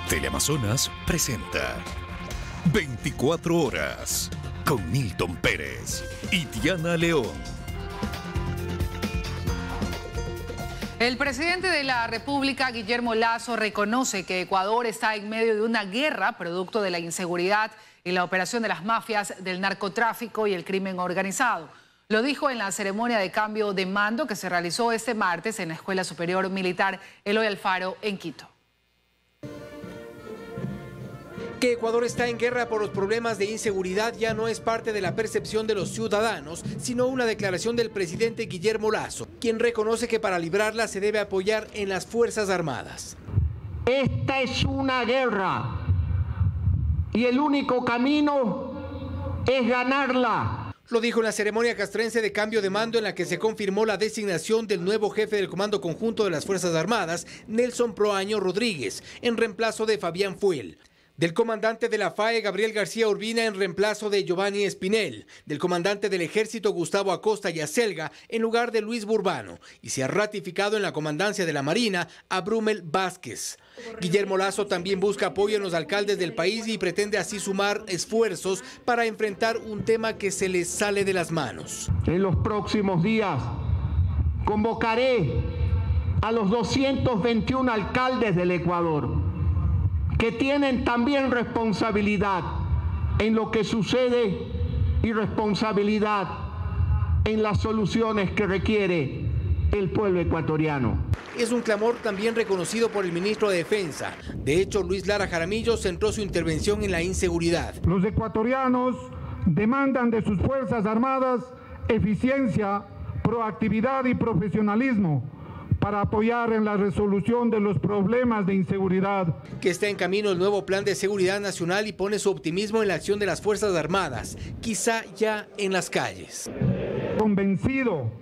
Teleamazonas presenta 24 horas con Milton Pérez y Diana León. El presidente de la República, Guillermo Lasso, reconoce que Ecuador está en medio de una guerra producto de la inseguridad y la operación de las mafias del narcotráfico y el crimen organizado. Lo dijo en la ceremonia de cambio de mando que se realizó este martes en la Escuela Superior Militar Eloy Alfaro en Quito. Que Ecuador está en guerra por los problemas de inseguridad ya no es parte de la percepción de los ciudadanos, sino una declaración del presidente Guillermo Lasso, quien reconoce que para librarla se debe apoyar en las Fuerzas Armadas. Esta es una guerra y el único camino es ganarla. Lo dijo en la ceremonia castrense de cambio de mando en la que se confirmó la designación del nuevo jefe del Comando Conjunto de las Fuerzas Armadas, Nelson Proaño Rodríguez, en reemplazo de Fabián Fuel. Del comandante de la FAE, Gabriel García Urbina, en reemplazo de Giovanni Espinel. Del comandante del Ejército, Gustavo Acosta Yacelga, en lugar de Luis Burbano. Y se ha ratificado en la comandancia de la Marina a Brumel Vázquez. Guillermo Lasso también busca apoyo en los alcaldes del país y pretende así sumar esfuerzos para enfrentar un tema que se les sale de las manos. En los próximos días convocaré a los 221 alcaldes del Ecuador, que tienen también responsabilidad en lo que sucede y responsabilidad en las soluciones que requiere el pueblo ecuatoriano. Es un clamor también reconocido por el ministro de Defensa. De hecho, Luis Lara Jaramillo centró su intervención en la inseguridad. Los ecuatorianos demandan de sus Fuerzas Armadas eficiencia, proactividad y profesionalismo para apoyar en la resolución de los problemas de inseguridad. Que está en camino el nuevo Plan de Seguridad Nacional y pone su optimismo en la acción de las Fuerzas Armadas, quizá ya en las calles. Convencido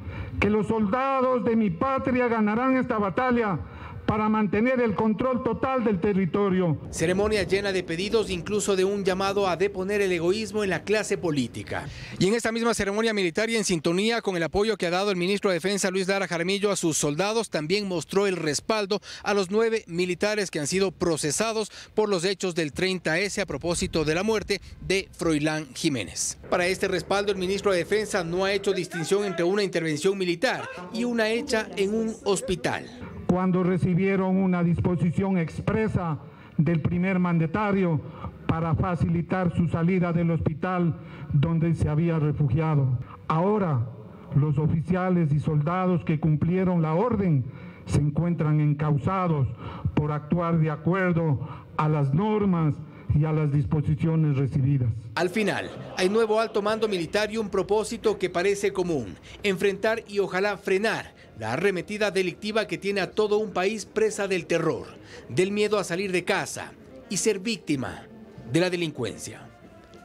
que los soldados de mi patria ganarán esta batalla para mantener el control total del territorio. Ceremonia llena de pedidos, incluso de un llamado a deponer el egoísmo en la clase política. Y en esta misma ceremonia militar y en sintonía con el apoyo que ha dado el ministro de Defensa Luis Lara Jaramillo a sus soldados, también mostró el respaldo a los 9 militares que han sido procesados por los hechos del 30S a propósito de la muerte de Froilán Jiménez. Para este respaldo, el ministro de Defensa no ha hecho distinción entre una intervención militar y una hecha en un hospital. Cuando recibieron una disposición expresa del primer mandatario para facilitar su salida del hospital donde se había refugiado. Ahora, los oficiales y soldados que cumplieron la orden se encuentran encausados por actuar de acuerdo a las normas y a las disposiciones recibidas. Al final, hay nuevo alto mando militar y un propósito que parece común: enfrentar y ojalá frenar la arremetida delictiva que tiene a todo un país presa del terror, del miedo a salir de casa y ser víctima de la delincuencia.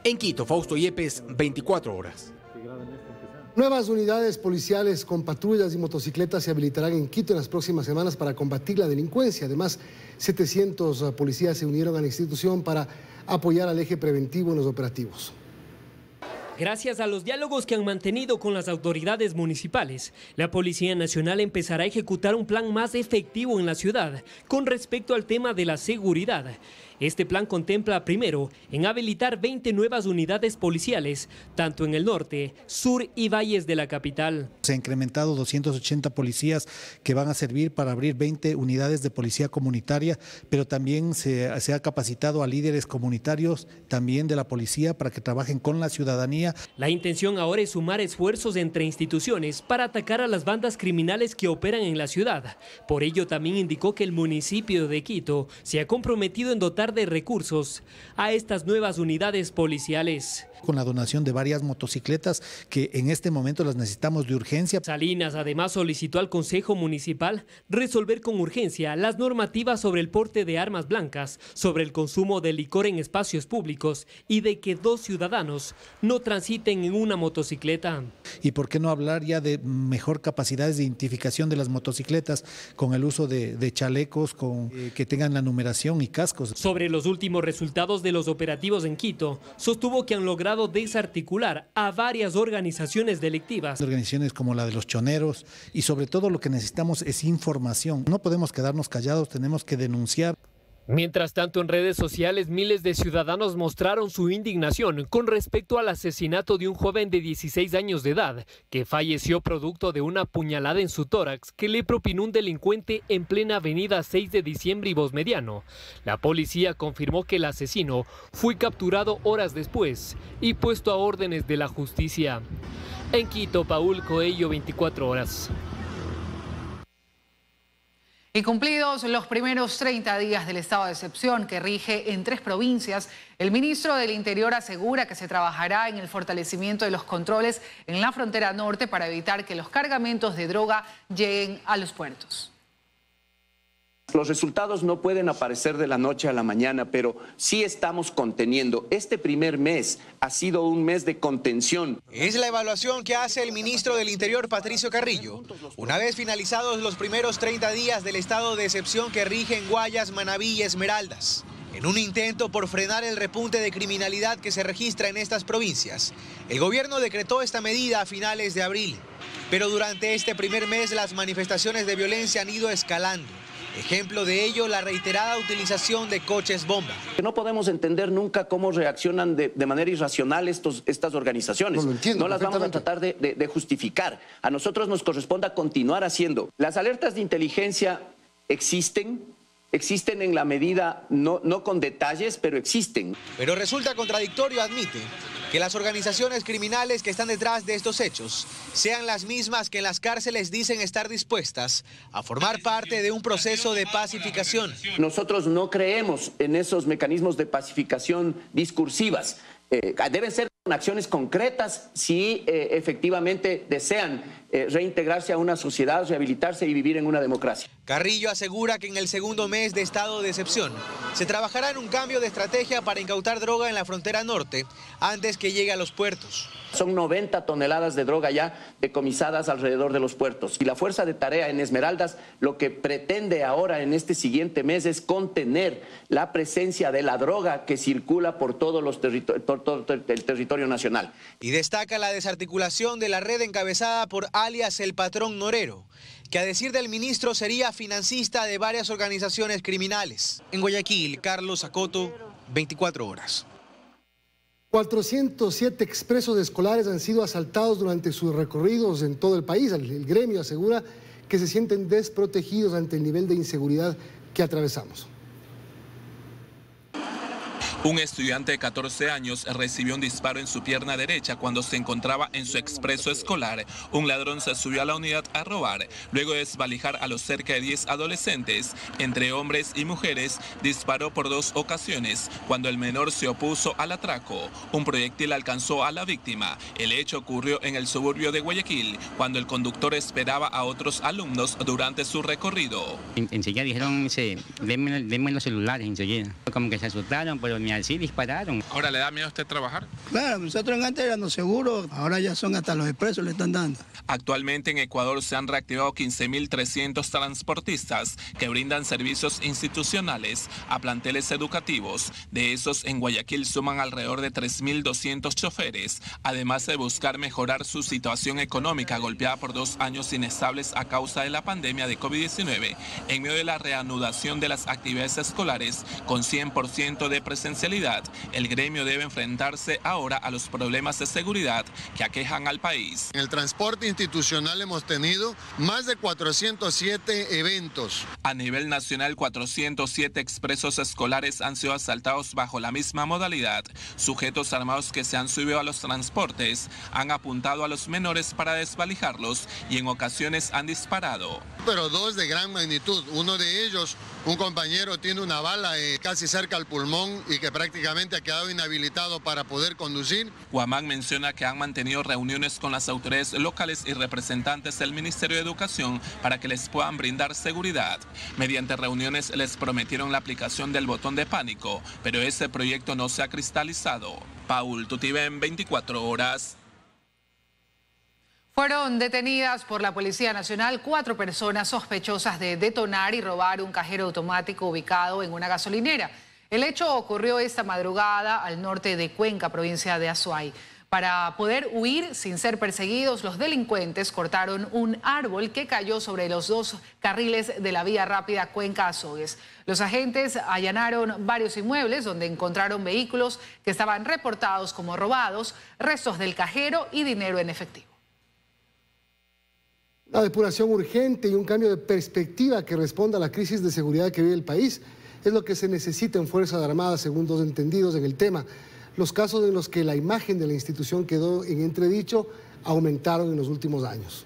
En Quito, Fausto Yepes, 24 horas. Nuevas unidades policiales con patrullas y motocicletas se habilitarán en Quito en las próximas semanas para combatir la delincuencia. Además, 700 policías se unieron a la institución para apoyar al eje preventivo en los operativos. Gracias a los diálogos que han mantenido con las autoridades municipales, la Policía Nacional empezará a ejecutar un plan más efectivo en la ciudad con respecto al tema de la seguridad. Este plan contempla primero en habilitar 20 nuevas unidades policiales, tanto en el norte, sur y valles de la capital. Se ha incrementado 280 policías que van a servir para abrir 20 unidades de policía comunitaria, pero también se ha capacitado a líderes comunitarios también de la policía para que trabajen con la ciudadanía. La intención ahora es sumar esfuerzos entre instituciones para atacar a las bandas criminales que operan en la ciudad. Por ello también indicó que el municipio de Quito se ha comprometido en dotar de recursos a estas nuevas unidades policiales. Con la donación de varias motocicletas que en este momento las necesitamos de urgencia. Salinas además solicitó al Consejo Municipal resolver con urgencia las normativas sobre el porte de armas blancas, sobre el consumo de licor en espacios públicos y de que 2 ciudadanos no transiten en una motocicleta. Y por qué no hablar ya de mejor capacidades de identificación de las motocicletas con el uso de chalecos que tengan la numeración y cascos. Sobre los últimos resultados de los operativos en Quito, sostuvo que han logrado desarticular a varias organizaciones delictivas. Organizaciones como la de los choneros, y sobre todo lo que necesitamos es información. No podemos quedarnos callados, tenemos que denunciar. Mientras tanto, en redes sociales, miles de ciudadanos mostraron su indignación con respecto al asesinato de un joven de 16 años de edad que falleció producto de una puñalada en su tórax que le propinó un delincuente en plena avenida 6 de diciembre y Bosmediano. La policía confirmó que el asesino fue capturado horas después y puesto a órdenes de la justicia. En Quito, Paul Coello, 24 horas. Y cumplidos los primeros 30 días del estado de excepción que rige en 3 provincias, el ministro del Interior asegura que se trabajará en el fortalecimiento de los controles en la frontera norte para evitar que los cargamentos de droga lleguen a los puertos. Los resultados no pueden aparecer de la noche a la mañana, pero sí estamos conteniendo. Este primer mes ha sido un mes de contención. Es la evaluación que hace el ministro del Interior, Patricio Carrillo, una vez finalizados los primeros 30 días del estado de excepción que rige en Guayas, Manabí y Esmeraldas. En un intento por frenar el repunte de criminalidad que se registra en estas provincias, el gobierno decretó esta medida a finales de abril. Pero durante este primer mes las manifestaciones de violencia han ido escalando. Ejemplo de ello, la reiterada utilización de coches bomba. No podemos entender nunca cómo reaccionan de manera irracional estas organizaciones. No las vamos a tratar de justificar. A nosotros nos corresponde continuar haciendo. Las alertas de inteligencia existen en la medida, no con detalles, pero existen. Pero resulta contradictorio, admite, que las organizaciones criminales que están detrás de estos hechos sean las mismas que en las cárceles dicen estar dispuestas a formar parte de un proceso de pacificación. Nosotros no creemos en esos mecanismos de pacificación discursivas. Deben ser acciones concretas si efectivamente desean reintegrarse a una sociedad, rehabilitarse y vivir en una democracia. Carrillo asegura que en el segundo mes de estado de excepción se trabajará en un cambio de estrategia para incautar droga en la frontera norte antes que llegue a los puertos. Son 90 toneladas de droga ya decomisadas alrededor de los puertos. Y la fuerza de tarea en Esmeraldas lo que pretende ahora en este siguiente mes es contener la presencia de la droga que circula por todo el territorio nacional. Y destaca la desarticulación de la red encabezada por alias el Patrón Norero, que a decir del ministro sería financista de varias organizaciones criminales. En Guayaquil, Carlos Acoto, 24 horas. 407 expresos escolares han sido asaltados durante sus recorridos en todo el país. El gremio asegura que se sienten desprotegidos ante el nivel de inseguridad que atravesamos. Un estudiante de 14 años recibió un disparo en su pierna derecha cuando se encontraba en su expreso escolar. Un ladrón se subió a la unidad a robar. Luego de desvalijar a los cerca de 10 adolescentes, entre hombres y mujeres, disparó por 2 ocasiones. Cuando el menor se opuso al atraco, un proyectil alcanzó a la víctima. El hecho ocurrió en el suburbio de Guayaquil, cuando el conductor esperaba a otros alumnos durante su recorrido. Enseguida dijeron, denme los celulares enseguida. Como que se asustaron, pero ni así dispararon. ¿Ahora le da miedo a usted trabajar? Claro, nosotros antes éramos seguros, ahora ya son hasta los expresos le están dando. Actualmente en Ecuador se han reactivado 15.300 transportistas que brindan servicios institucionales a planteles educativos. De esos, en Guayaquil suman alrededor de 3.200 choferes, además de buscar mejorar su situación económica golpeada por 2 años inestables a causa de la pandemia de COVID-19. En medio de la reanudación de las actividades escolares con 100% de presencialidad, el gremio debe enfrentarse ahora a los problemas de seguridad que aquejan al país. En el transporte institucional hemos tenido más de 407 eventos. A nivel nacional, 407 expresos escolares han sido asaltados bajo la misma modalidad. Sujetos armados que se han subido a los transportes han apuntado a los menores para desvalijarlos y en ocasiones han disparado. Pero 2 de gran magnitud. Uno de ellos, un compañero, tiene una bala casi cerca al pulmón y que prácticamente ha quedado inhabilitado para poder conducir. Huamán menciona que han mantenido reuniones con las autoridades locales y representantes del Ministerio de Educación para que les puedan brindar seguridad. Mediante reuniones les prometieron la aplicación del botón de pánico, pero ese proyecto no se ha cristalizado. Paul Tutibén, 24 horas. Fueron detenidas por la Policía Nacional 4 personas sospechosas de detonar y robar un cajero automático ubicado en una gasolinera. El hecho ocurrió esta madrugada al norte de Cuenca, provincia de Azuay. Para poder huir sin ser perseguidos, los delincuentes cortaron un árbol que cayó sobre los 2 carriles de la vía rápida Cuenca-Azogues. Los agentes allanaron varios inmuebles donde encontraron vehículos que estaban reportados como robados, restos del cajero y dinero en efectivo. La depuración urgente y un cambio de perspectiva que responda a la crisis de seguridad que vive el país es lo que se necesita en Fuerzas Armadas, según 2 entendidos en el tema. Los casos en los que la imagen de la institución quedó en entredicho aumentaron en los últimos años.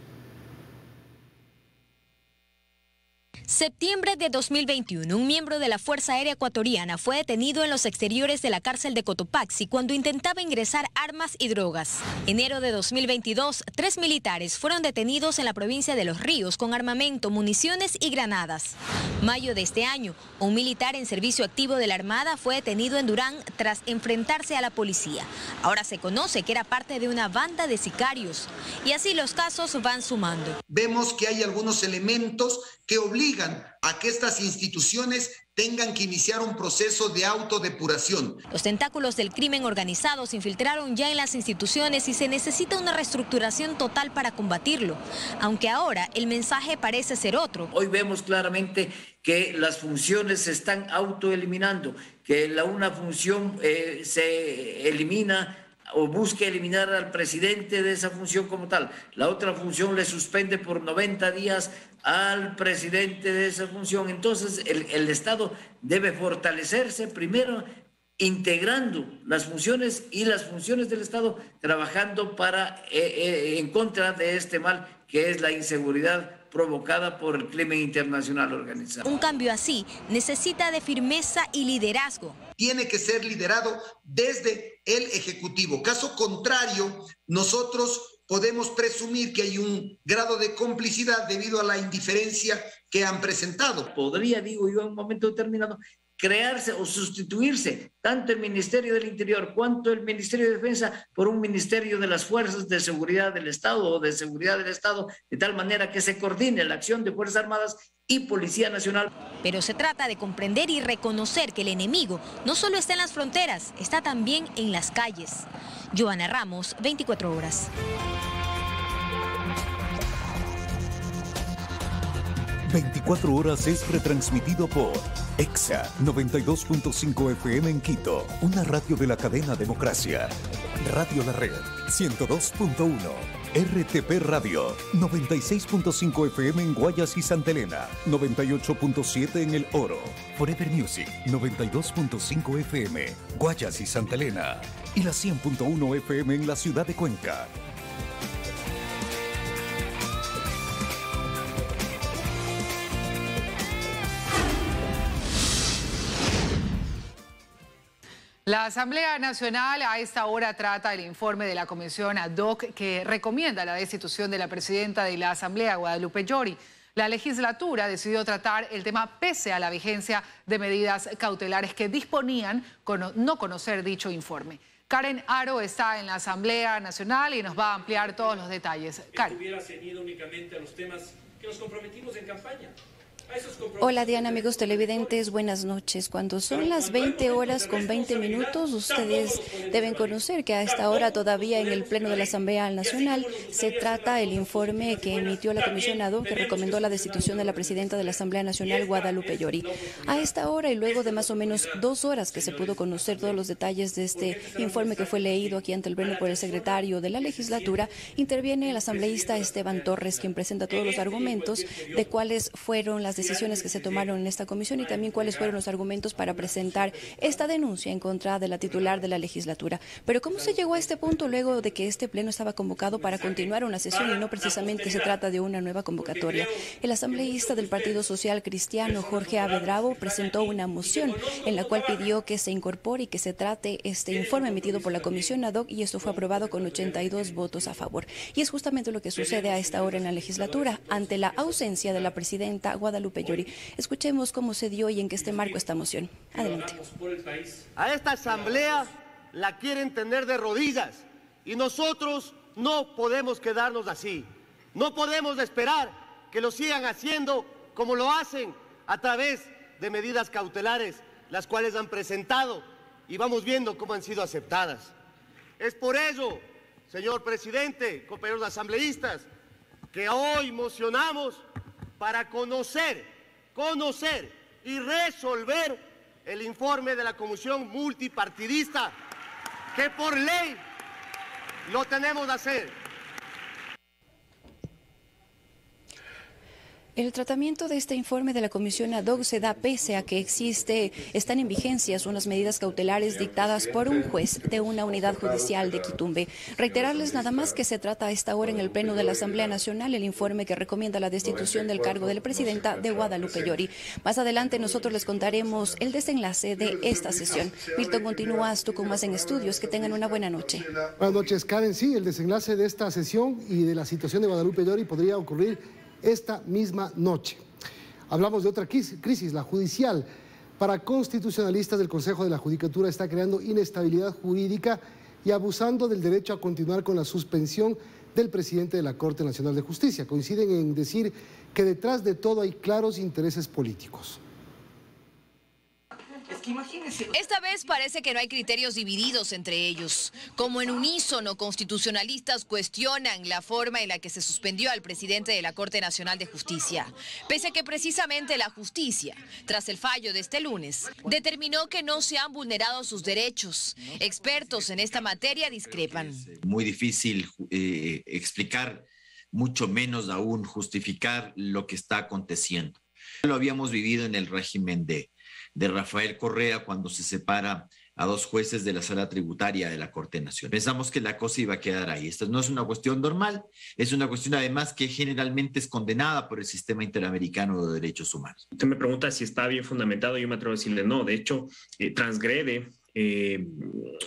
Septiembre de 2021, un miembro de la Fuerza Aérea Ecuatoriana fue detenido en los exteriores de la cárcel de Cotopaxi cuando intentaba ingresar armas y drogas. Enero de 2022, 3 militares fueron detenidos en la provincia de Los Ríos con armamento, municiones y granadas. Mayo de este año, un militar en servicio activo de la Armada fue detenido en Durán tras enfrentarse a la policía. Ahora se conoce que era parte de una banda de sicarios. Y así los casos van sumando. Vemos que hay algunos elementos que obligan a que estas instituciones tengan que iniciar un proceso de autodepuración. Los tentáculos del crimen organizado se infiltraron ya en las instituciones y se necesita una reestructuración total para combatirlo, aunque ahora el mensaje parece ser otro. Hoy vemos claramente que las funciones se están autoeliminando, que una función se elimina o busca eliminar al presidente de esa función como tal. La otra función le suspende por 90 días al presidente de esa función. Entonces el Estado debe fortalecerse primero integrando las funciones y las funciones del Estado trabajando en contra de este mal que es la inseguridad provocada por el crimen internacional organizado. Un cambio así necesita de firmeza y liderazgo. Tiene que ser liderado desde el Ejecutivo. Caso contrario, nosotros podemos presumir que hay un grado de complicidad debido a la indiferencia que han presentado. Podría, digo yo, en un momento determinado, crearse o sustituirse tanto el Ministerio del Interior cuanto el Ministerio de Defensa por un Ministerio de las Fuerzas de Seguridad del Estado o de Seguridad del Estado, de tal manera que se coordine la acción de Fuerzas Armadas y Policía Nacional. Pero se trata de comprender y reconocer que el enemigo no solo está en las fronteras, está también en las calles. Joana Ramos, 24 horas. ...24 horas es retransmitido por EXA 92.5 FM en Quito, una radio de la cadena Democracia. Radio La Red 102.1, RTP Radio 96.5 FM en Guayas y Santa Elena, 98.7 en El Oro, Forever Music 92.5 FM, Guayas y Santa Elena, y la 100.1 FM en la ciudad de Cuenca. La Asamblea Nacional a esta hora trata el informe de la comisión ad hoc que recomienda la destitución de la presidenta de la Asamblea, Guadalupe Llori. La legislatura decidió tratar el tema pese a la vigencia de medidas cautelares que disponían no conocer dicho informe. Karen Aro está en la Asamblea Nacional y nos va a ampliar todos los detalles. Karen. Hubiera ceñido únicamente a los temas que nos comprometimos en campaña. Hola Diana, amigos televidentes, buenas noches. Cuando son las 20 horas con 20 minutos, ustedes deben conocer que a esta hora todavía en el Pleno de la Asamblea Nacional se trata el informe que emitió la Comisión ad hoc que recomendó la destitución de la presidenta de la Asamblea Nacional, Guadalupe Llori. A esta hora y luego de más o menos 2 horas que se pudo conocer todos los detalles de este informe que fue leído aquí ante el Pleno por el secretario de la legislatura, interviene el asambleísta Esteban Torres, quien presenta todos los argumentos de cuáles fueron las decisiones que se tomaron en esta comisión y también cuáles fueron los argumentos para presentar esta denuncia en contra de la titular de la legislatura. Pero ¿cómo se llegó a este punto luego de que este pleno estaba convocado para continuar una sesión y no precisamente se trata de una nueva convocatoria? El asambleísta del Partido Social Cristiano, Jorge Avedravo, presentó una moción en la cual pidió que se incorpore y que se trate este informe emitido por la comisión ad hoc y esto fue aprobado con 82 votos a favor. Y es justamente lo que sucede a esta hora en la legislatura ante la ausencia de la presidenta Guadalupe Llori. Escuchemos cómo se dio y en qué este marco esta moción. Adelante. A esta asamblea la quieren tener de rodillas y nosotros no podemos quedarnos así. No podemos esperar que lo sigan haciendo como lo hacen a través de medidas cautelares, las cuales han presentado y vamos viendo cómo han sido aceptadas. Es por ello señor presidente, compañeros asambleístas, que hoy mocionamos para conocer y resolver el informe de la Comisión Multipartidista, que por ley lo tenemos que hacer. El tratamiento de este informe de la Comisión ad hoc se da pese a que están en vigencias unas medidas cautelares dictadas por un juez de una unidad judicial de Quitumbe. Reiterarles nada más que se trata a esta hora en el Pleno de la Asamblea Nacional el informe que recomienda la destitución del cargo de la presidenta de Guadalupe Llori. Más adelante nosotros les contaremos el desenlace de esta sesión. Milton, continúas tú con más en estudios. Que tengan una buena noche. Buenas noches, Karen. Sí, el desenlace de esta sesión y de la situación de Guadalupe Llori podría ocurrir esta misma noche. Hablamos de otra crisis, la judicial. Para constitucionalistas del Consejo de la Judicatura está creando inestabilidad jurídica y abusando del derecho a continuar con la suspensión del presidente de la Corte Nacional de Justicia. Coinciden en decir que detrás de todo hay claros intereses políticos. Esta vez parece que no hay criterios divididos entre ellos. Como en unísono, constitucionalistas cuestionan la forma en la que se suspendió al presidente de la Corte Nacional de Justicia, pese a que precisamente la justicia, tras el fallo de este lunes, determinó que no se han vulnerado sus derechos. Expertos en esta materia discrepan. Muy difícil explicar, mucho menos aún justificar lo que está aconteciendo. Lo habíamos vivido en el régimen de Rafael Correa cuando se separa a dos jueces de la Sala Tributaria de la Corte Nacional. Pensamos que la cosa iba a quedar ahí. Esta no es una cuestión normal, es una cuestión además que generalmente es condenada por el sistema interamericano de derechos humanos. Usted me pregunta si está bien fundamentado, yo me atrevo a decirle no. De hecho, transgrede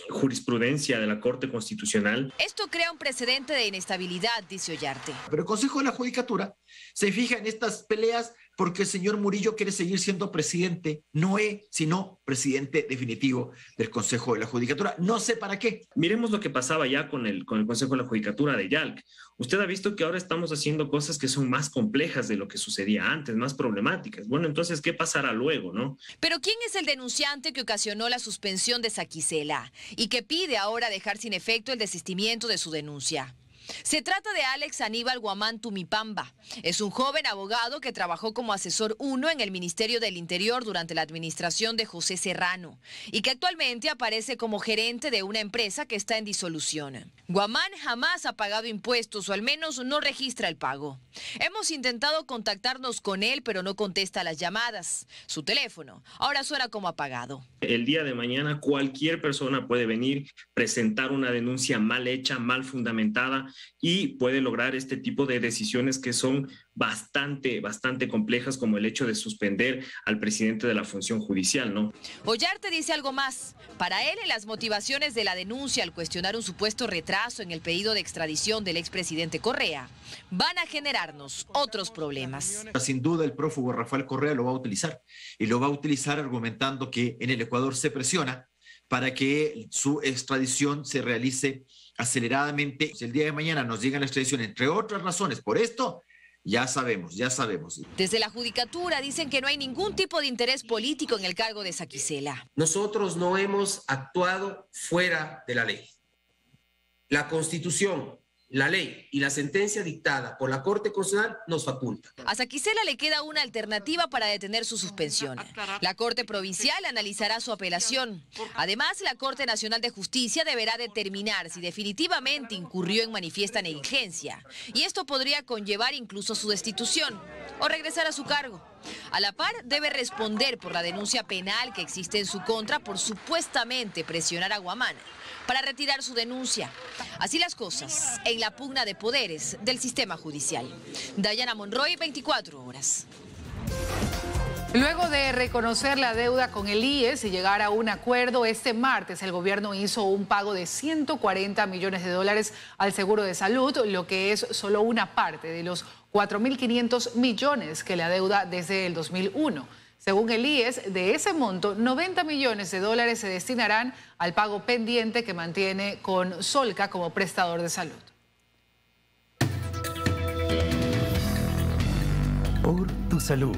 jurisprudencia de la Corte Constitucional. Esto crea un precedente de inestabilidad, dice Ollarte. Pero el Consejo de la Judicatura se fija en estas peleas porque el señor Murillo quiere seguir siendo presidente, no es sino presidente definitivo del Consejo de la Judicatura. No sé para qué. Miremos lo que pasaba ya con el Consejo de la Judicatura de YALC. Usted ha visto que ahora estamos haciendo cosas que son más complejas de lo que sucedía antes, más problemáticas. Bueno, entonces, ¿qué pasará luego, no? Pero ¿quién es el denunciante que ocasionó la suspensión de Saquicela y que pide ahora dejar sin efecto el desistimiento de su denuncia? Se trata de Alex Aníbal Guamán Tumipamba. Es un joven abogado que trabajó como asesor 1 en el Ministerio del Interior durante la administración de José Serrano y que actualmente aparece como gerente de una empresa que está en disolución. Guamán jamás ha pagado impuestos o al menos no registra el pago. Hemos intentado contactarnos con él, pero no contesta las llamadas. Su teléfono ahora suena como apagado. El día de mañana cualquier persona puede venir, presentar una denuncia mal hecha, mal fundamentada y puede lograr este tipo de decisiones que son bastante complejas, como el hecho de suspender al presidente de la función judicial, ¿no? Ollarte dice algo más. Para él, las motivaciones de la denuncia al cuestionar un supuesto retraso en el pedido de extradición del expresidente Correa van a generarnos otros problemas. Sin duda el prófugo Rafael Correa lo va a utilizar y lo va a utilizar argumentando que en el Ecuador se presiona para que su extradición se realice aceleradamente. Si el día de mañana nos llega la extradición, entre otras razones, por esto, ya sabemos. Desde la Judicatura dicen que no hay ningún tipo de interés político en el cargo de Saquicela. Nosotros no hemos actuado fuera de la ley. La Constitución, la ley y la sentencia dictada por la Corte Constitucional nos faculta. A Saquicela le queda una alternativa para detener su suspensión. La Corte Provincial analizará su apelación. Además, la Corte Nacional de Justicia deberá determinar si definitivamente incurrió en manifiesta negligencia. Y esto podría conllevar incluso su destitución o regresar a su cargo. A la par, debe responder por la denuncia penal que existe en su contra por supuestamente presionar a Guamán para retirar su denuncia. Así las cosas en la pugna de poderes del sistema judicial. Dayana Monroy, 24 horas. Luego de reconocer la deuda con el IES y llegar a un acuerdo, este martes el gobierno hizo un pago de 140 millones de dólares al seguro de salud, lo que es solo una parte de los 4.500 millones que le adeuda desde el 2001. Según el IES, de ese monto, 90 millones de dólares se destinarán al pago pendiente que mantiene con Solca como prestador de salud. Por tu salud.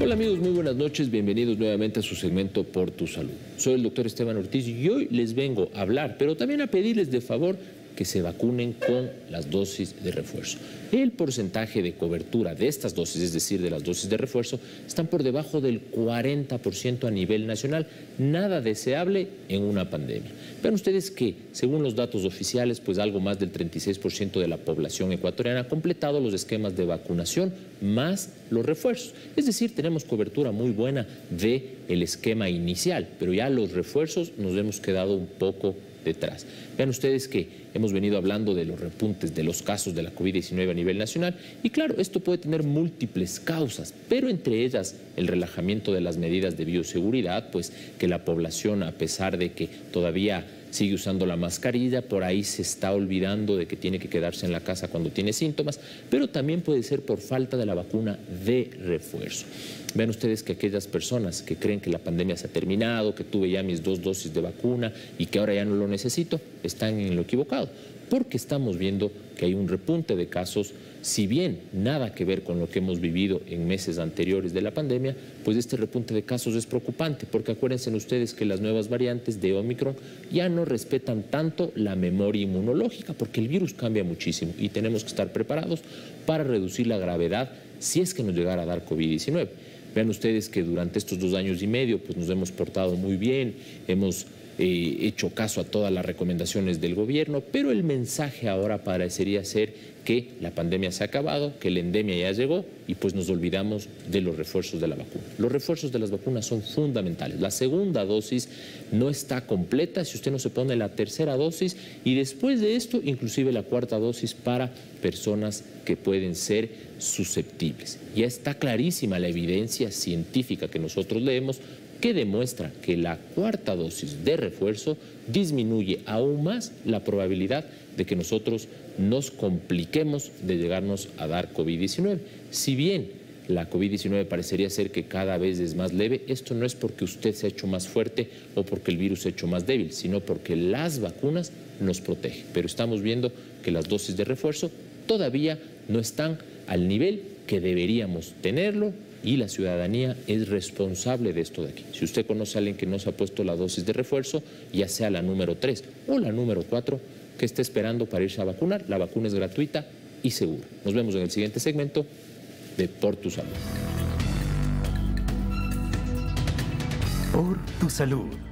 Hola amigos, muy buenas noches, bienvenidos nuevamente a su segmento Por tu Salud. Soy el doctor Esteban Ortiz y hoy les vengo a hablar, pero también a pedirles de favor que se vacunen con las dosis de refuerzo. El porcentaje de cobertura de estas dosis, es decir, de las dosis de refuerzo, están por debajo del 40% a nivel nacional, nada deseable en una pandemia. Vean ustedes que, según los datos oficiales, pues algo más del 36% de la población ecuatoriana ha completado los esquemas de vacunación más los refuerzos. Es decir, tenemos cobertura muy buena del esquema inicial, pero ya los refuerzos nos hemos quedado un poco detrás. Vean ustedes que hemos venido hablando de los repuntes de los casos de la COVID-19 a nivel nacional y claro, esto puede tener múltiples causas, pero entre ellas el relajamiento de las medidas de bioseguridad, pues que la población, a pesar de que todavía sigue usando la mascarilla, por ahí se está olvidando de que tiene que quedarse en la casa cuando tiene síntomas, pero también puede ser por falta de la vacuna de refuerzo. Vean ustedes que aquellas personas que creen que la pandemia se ha terminado, que tuve ya mis 2 dosis de vacuna y que ahora ya no lo necesito, están en lo equivocado, porque estamos viendo que hay un repunte de casos. Si bien nada que ver con lo que hemos vivido en meses anteriores de la pandemia, pues este repunte de casos es preocupante, porque acuérdense ustedes que las nuevas variantes de Omicron ya no respetan tanto la memoria inmunológica, porque el virus cambia muchísimo y tenemos que estar preparados para reducir la gravedad si es que nos llegara a dar COVID-19. Vean ustedes que durante estos 2 años y medio pues nos hemos portado muy bien, hemos hecho caso a todas las recomendaciones del gobierno, pero el mensaje ahora parecería ser que la pandemia se ha acabado, que la endemia ya llegó y pues nos olvidamos de los refuerzos de la vacuna. Los refuerzos de las vacunas son fundamentales. La segunda dosis no está completa si usted no se pone la tercera dosis y después de esto inclusive la cuarta dosis para personas que pueden ser susceptibles. Ya está clarísima la evidencia científica que nosotros leemos que demuestra que la cuarta dosis de refuerzo disminuye aún más la probabilidad de que nosotros nos compliquemos de llegarnos a dar COVID-19. Si bien la COVID-19 parecería ser que cada vez es más leve, esto no es porque usted se ha hecho más fuerte o porque el virus se ha hecho más débil, sino porque las vacunas nos protegen. Pero estamos viendo que las dosis de refuerzo todavía no están al nivel que deberíamos tenerlo, y la ciudadanía es responsable de esto de aquí. Si usted conoce a alguien que no se ha puesto la dosis de refuerzo, ya sea la número 3 o la número 4, que esté esperando para irse a vacunar, la vacuna es gratuita y segura. Nos vemos en el siguiente segmento de Por tu Salud. Por tu Salud.